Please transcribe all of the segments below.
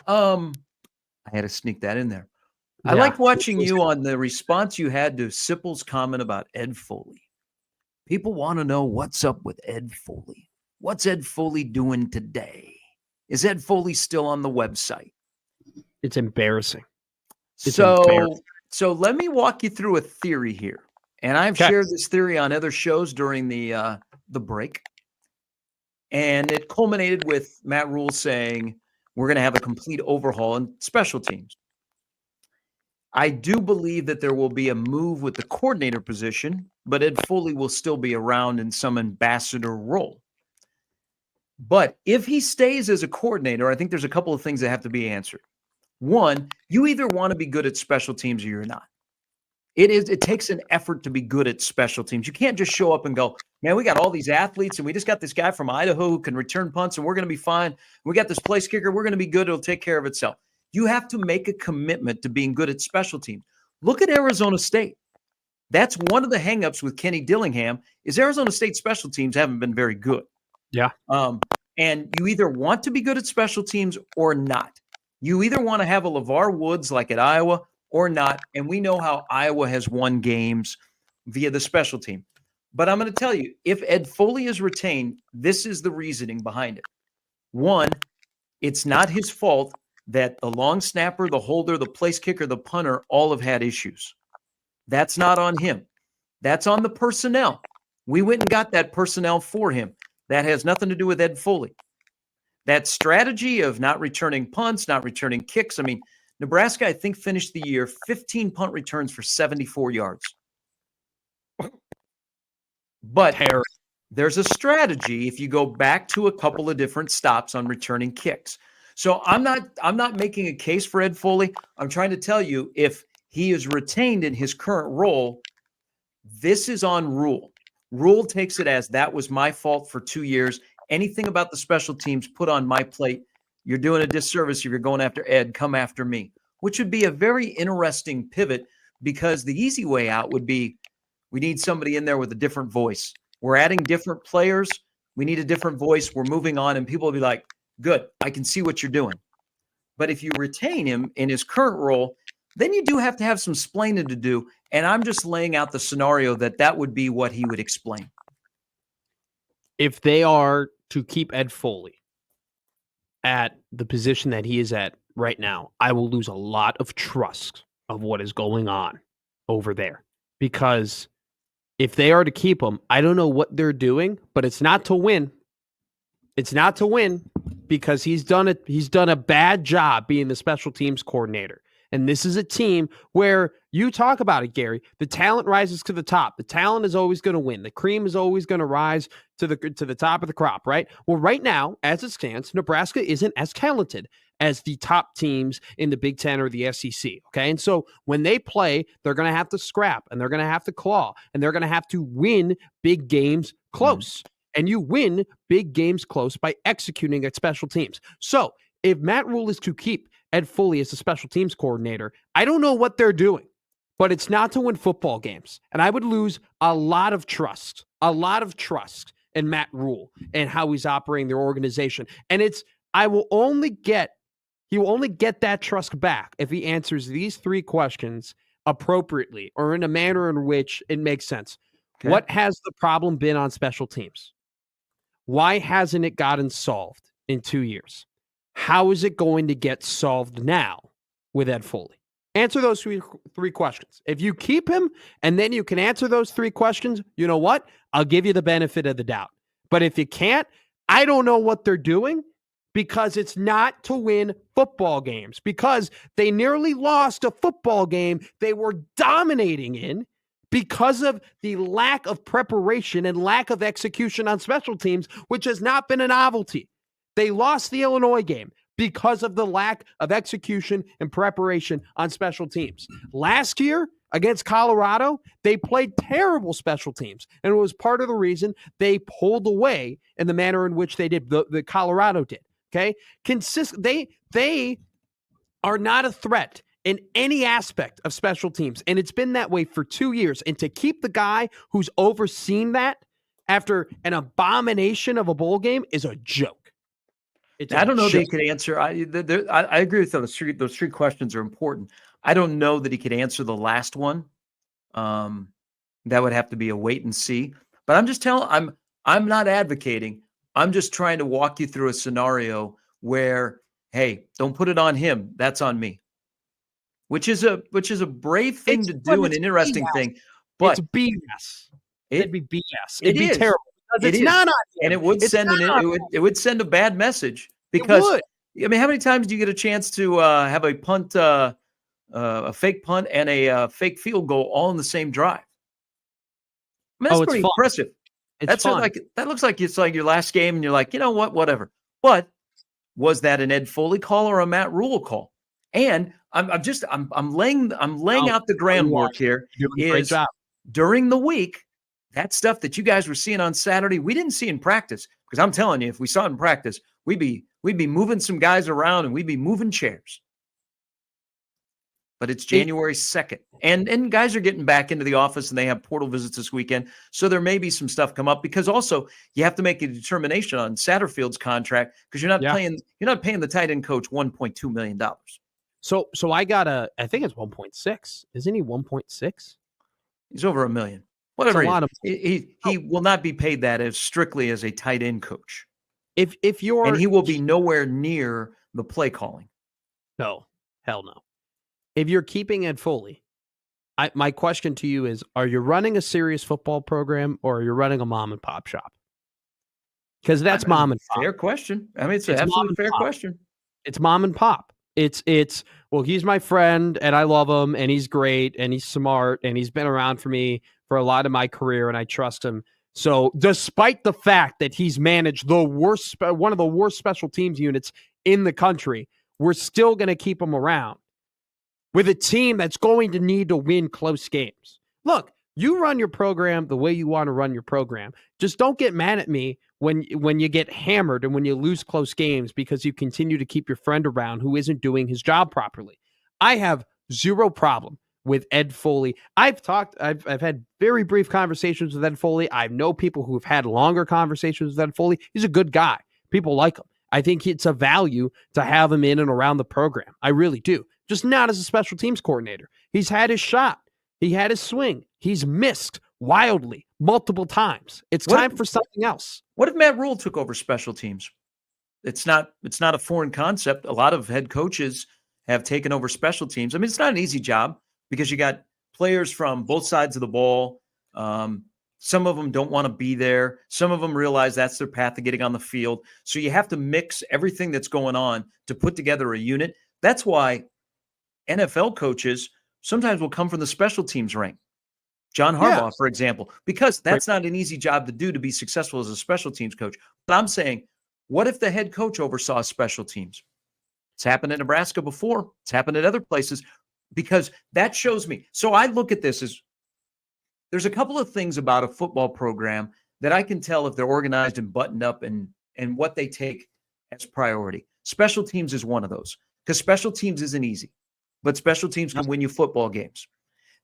I had to sneak that in there. I Yeah. liked watching you on the response you had to Sipple's comment about Ed Foley. People want to know what's up with Ed Foley. What's Ed Foley doing today? Is Ed Foley still on the website? It's embarrassing. So let me walk you through a theory here. And I've shared this theory on other shows during the break. And it culminated with Matt Rhule saying we're going to have a complete overhaul in special teams. I do believe that there will be a move with the coordinator position, but Ed Foley will still be around in some ambassador role. But if he stays as a coordinator, I think there's a couple of things that have to be answered. One, you either want to be good at special teams or you're not. It takes an effort to be good at special teams. You can't just show up and go, man, we got all these athletes and we just got this guy from Idaho who can return punts and we're going to be fine. We got this place kicker. We're going to be good. It'll take care of itself. You have to make a commitment to being good at special teams. Look at Arizona State. That's one of the hangups with Kenny Dillingham is Arizona State special teams haven't been very good. Yeah. And you either want to be good at special teams or not. You either want to have a LeVar Woods like at Iowa or not. And we know how Iowa has won games via the special team. But I'm going to tell you, if Ed Foley is retained, this is the reasoning behind it. One, it's not his fault that the long snapper, the holder, the place kicker, the punter all have had issues. That's not on him. That's on the personnel. We went and got that personnel for him. That has nothing to do with Ed Foley. That strategy of not returning punts, not returning kicks. I mean, Nebraska, I think, finished the year 15 punt returns for 74 yards. But there's a strategy if you go back to a couple of different stops on returning kicks. So I'm not making a case for Ed Foley. I'm trying to tell you if he is retained in his current role, this is on Rhule. Rhule takes it as that was my fault for 2 years. Anything about the special teams put on my plate, you're doing a disservice if you're going after Ed, come after me, which would be a very interesting pivot because the easy way out would be we need somebody in there with a different voice. We're adding different players. We need a different voice. We're moving on, and people will be like, good, I can see what you're doing. But if you retain him in his current role, then you do have to have some splaining to do, and I'm just laying out the scenario that would be what he would explain. If they are to keep Ed Foley at the position that he is at right now, I will lose a lot of trust of what is going on over there. Because if they are to keep him, I don't know what they're doing, but it's not to win. It's not to win because he's done a bad job being the special teams coordinator. And this is a team where you talk about it, Gary. The talent rises to the top. The talent is always going to win. The cream is always going to rise to the top of the crop, right? Well, right now, as it stands, Nebraska isn't as talented as the top teams in the Big Ten or the SEC, okay? And so when they play, they're going to have to scrap, and they're going to have to claw, and they're going to have to win big games close. And you win big games close by executing at special teams. So if Matt Rhule is to keep Ed Foley as the special teams coordinator, I don't know what they're doing, but it's not to win football games. And I would lose a lot of trust in Matt Rhule and how he's operating their organization. And he will only get that trust back if he answers these three questions appropriately or in a manner in which it makes sense. Okay. What has the problem been on special teams? Why hasn't it gotten solved in 2 years? How is it going to get solved now with Ed Foley? Answer those three questions. If you keep him and then you can answer those three questions, you know what? I'll give you the benefit of the doubt. But if you can't, I don't know what they're doing because it's not to win football games, because they nearly lost a football game they were dominating in because of the lack of preparation and lack of execution on special teams, which has not been a novelty. They lost the Illinois game because of the lack of execution and preparation on special teams. Last year against Colorado, they played terrible special teams, and it was part of the reason they pulled away in the manner in which they did, the Colorado did. Okay, they are not a threat in any aspect of special teams, and it's been that way for 2 years. And to keep the guy who's overseen that after an abomination of a bowl game is a joke. I don't know that he could answer. I agree with those three questions are important. I don't know that he could answer the last one. That would have to be a wait and see. But I'm not advocating. I'm just trying to walk you through a scenario where, hey, don't put it on him. That's on me. Which is a brave thing to do, an interesting thing. But it's BS. It'd be BS. It'd be terrible. It's not on him. And it would send a bad message because I mean, how many times do you get a chance to have a punt, a fake punt, and a fake field goal all in the same drive? I mean, that's pretty impressive. That's fun. That looks like it's like your last game, and you're like, you know what, whatever. But was that an Ed Foley call or a Matt Rhule call? And I'm laying out the groundwork here. Is during the week, that stuff that you guys were seeing on Saturday, we didn't see in practice. Because I'm telling you, if we saw it in practice, we'd be moving some guys around and we'd be moving chairs. But it's January 2nd. And guys are getting back into the office and they have portal visits this weekend. So there may be some stuff come up because also you have to make a determination on Satterfield's contract because you're not paying the tight end coach $1.2 million. So I think it's 1.6. Isn't he 1.6? He's over $1 million. Whatever. He will not be paid that as strictly as a tight end coach. And he will be nowhere near the play calling. No, hell no. If you're keeping Ed Foley, my question to you is, are you running a serious football program or are you running a mom and pop shop? Because that's mom and pop. Fair question. I mean, it's an absolutely fair question. It's mom and pop. It's well, he's my friend and I love him and he's great and he's smart and he's been around for me for a lot of my career and I trust him. So despite the fact that he's managed one of the worst special teams units in the country, we're still going to keep him around with a team that's going to need to win close games. Look, you run your program the way you want to run your program. Just don't get mad at me when you get hammered and when you lose close games because you continue to keep your friend around who isn't doing his job properly. I have zero problem with Ed Foley. I've had very brief conversations with Ed Foley. I know people who have had longer conversations with Ed Foley. He's a good guy. People like him. I think it's a value to have him in and around the program. I really do. Just not as a special teams coordinator. He's had his shot. He had his swing. He's missed wildly multiple times. It's time for something else. What if Matt Rhule took over special teams? It's not a foreign concept. A lot of head coaches have taken over special teams. I mean, it's not an easy job because you got players from both sides of the ball. Some of them don't want to be there. Some of them realize that's their path to getting on the field. So you have to mix everything that's going on to put together a unit. That's why NFL coaches sometimes will come from the special teams rank. John Harbaugh, for example, because that's not an easy job to do to be successful as a special teams coach. But I'm saying, what if the head coach oversaw special teams? It's happened in Nebraska before. It's happened at other places because that shows me. So I look at this as there's a couple of things about a football program that I can tell if they're organized and buttoned up and what they take as priority. Special teams is one of those because special teams isn't easy. But special teams can win you football games.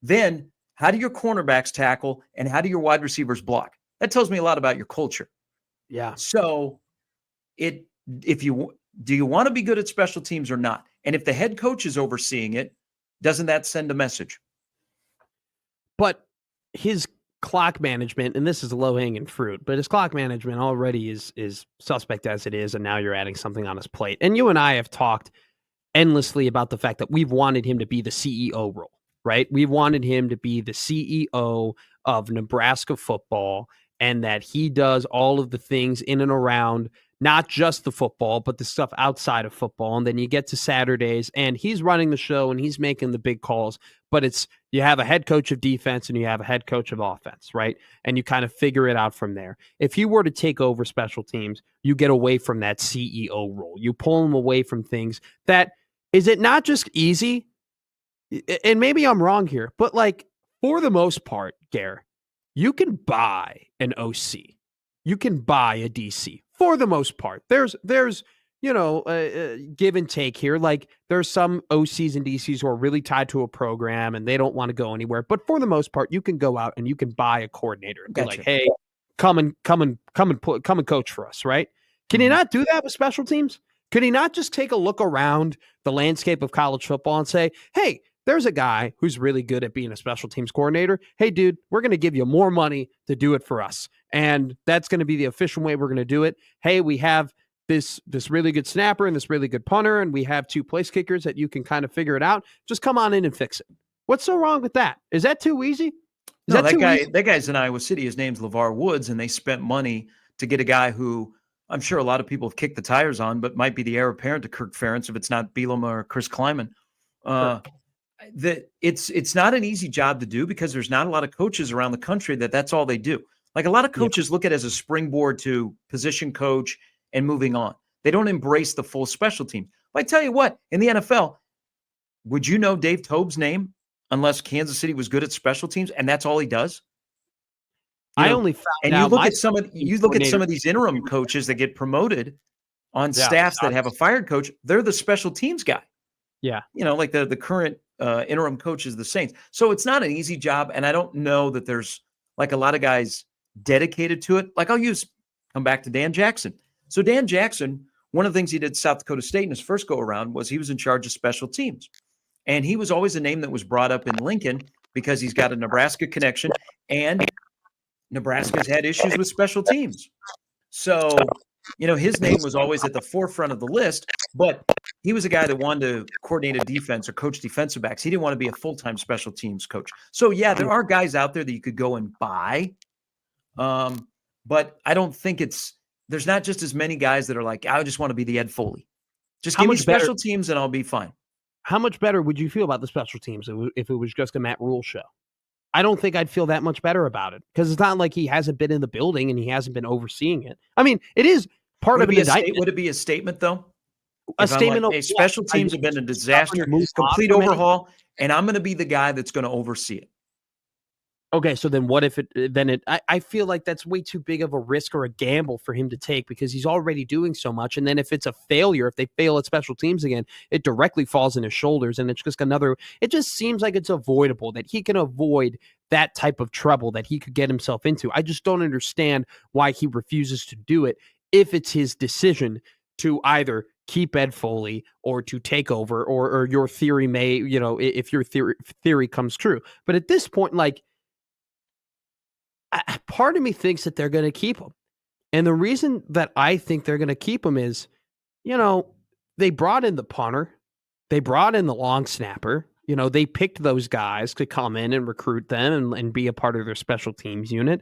Then, how do your cornerbacks tackle and how do your wide receivers block? That tells me a lot about your culture. Yeah. So, do you want to be good at special teams or not? And if the head coach is overseeing it, doesn't that send a message? But his clock management, and this is low-hanging fruit, but his clock management already is suspect as it is, and now you're adding something on his plate. And you and I have talked endlessly about the fact that we've wanted him to be the CEO role, right? We've wanted him to be the CEO of Nebraska football and that he does all of the things in and around not just the football, but the stuff outside of football. And then you get to Saturdays and he's running the show and he's making the big calls, but you have a head coach of defense and you have a head coach of offense, right? And you kind of figure it out from there. If he were to take over special teams, you get away from that CEO role. You pull him away from things that, is it not just easy? And maybe I'm wrong here, but like for the most part, Gare, you can buy an OC. You can buy a DC for the most part. There's give and take here. Like there's some OCs and DCs who are really tied to a program and they don't want to go anywhere. But for the most part, you can go out and you can buy a coordinator and be like, hey, come and coach for us, right? Can you not do that with special teams? Could he not just take a look around the landscape of college football and say, hey, there's a guy who's really good at being a special teams coordinator. Hey, dude, we're going to give you more money to do it for us. And that's going to be the official way we're going to do it. Hey, we have this really good snapper and this really good punter, and we have 2 place kickers that you can kind of figure it out. Just come on in and fix it. What's so wrong with that? Is that too easy? That guy's in Iowa City. His name's LeVar Woods, and they spent money to get a guy who I'm sure a lot of people have kicked the tires on, but might be the heir apparent to Kirk Ferentz if it's not Bielema or Chris Kleiman. Sure. It's not an easy job to do because there's not a lot of coaches around the country that's all they do. Like a lot of coaches look at it as a springboard to position coach and moving on. They don't embrace the full special team. But I tell you what, in the NFL, would you know Dave Toub's name unless Kansas City was good at special teams and that's all he does? I only found and out. You look at some of these interim coaches that get promoted on staffs that have a fired coach. They're the special teams guy. Yeah, like the current interim coach is the Saints. So it's not an easy job, and I don't know that there's like a lot of guys dedicated to it. Like come back to Dan Jackson. So Dan Jackson, one of the things he did at South Dakota State in his first go around was he was in charge of special teams, and he was always a name that was brought up in Lincoln because he's got a Nebraska connection, and Nebraska's had issues with special teams. So, his name was always at the forefront of the list, but he was a guy that wanted to coordinate a defense or coach defensive backs. He didn't want to be a full-time special teams coach. So, yeah, there are guys out there that you could go and buy. But I don't think there's not just as many guys that are like, I just want to be the Ed Foley. Just give me special teams and I'll be fine. How much better would you feel about the special teams if it was just a Matt Rhule show? I don't think I'd feel that much better about it because it's not like he hasn't been in the building and he hasn't been overseeing it. I mean, it is part of an indictment. Would it be a statement, though? A statement of special teams have been a disaster, complete overhaul, and I'm going to be the guy that's going to oversee it. Okay, so then what if I feel like that's way too big of a risk or a gamble for him to take because he's already doing so much. And then if it's a failure, if they fail at special teams again, it directly falls on his shoulders. And it's just it just seems like it's avoidable that he can avoid that type of trouble that he could get himself into. I just don't understand why he refuses to do it if it's his decision to either keep Ed Foley or to take over or your theory may, if your theory comes true. But at this point, part of me thinks that they're going to keep him. And the reason that I think they're going to keep him is, they brought in the punter. They brought in the long snapper. They picked those guys to come in and recruit them and be a part of their special teams unit.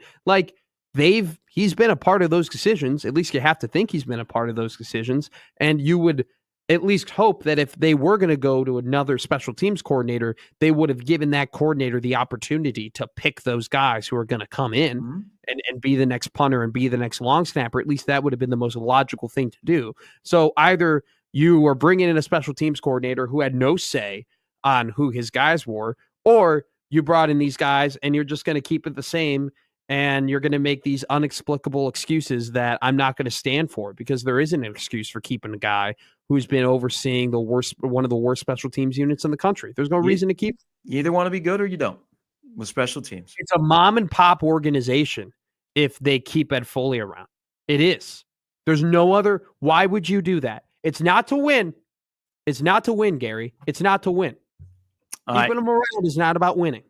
He's been a part of those decisions. At least you have to think he's been a part of those decisions. And you would at least hope that if they were going to go to another special teams coordinator, they would have given that coordinator the opportunity to pick those guys who are going to come in and be the next punter and be the next long snapper. At least that would have been the most logical thing to do. So either you are bringing in a special teams coordinator who had no say on who his guys were, or you brought in these guys and you're just going to keep it the same and you're going to make these inexplicable excuses that I'm not going to stand for because there isn't an excuse for keeping a guy who's been overseeing one of the worst special teams units in the country. There's no reason to keep. You either want to be good or you don't with special teams. It's a mom and pop organization if they keep Ed Foley around. It is. There's no other. Why would you do that? It's not to win. It's not to win, Gary. It's not to win. Keeping them around is not about winning.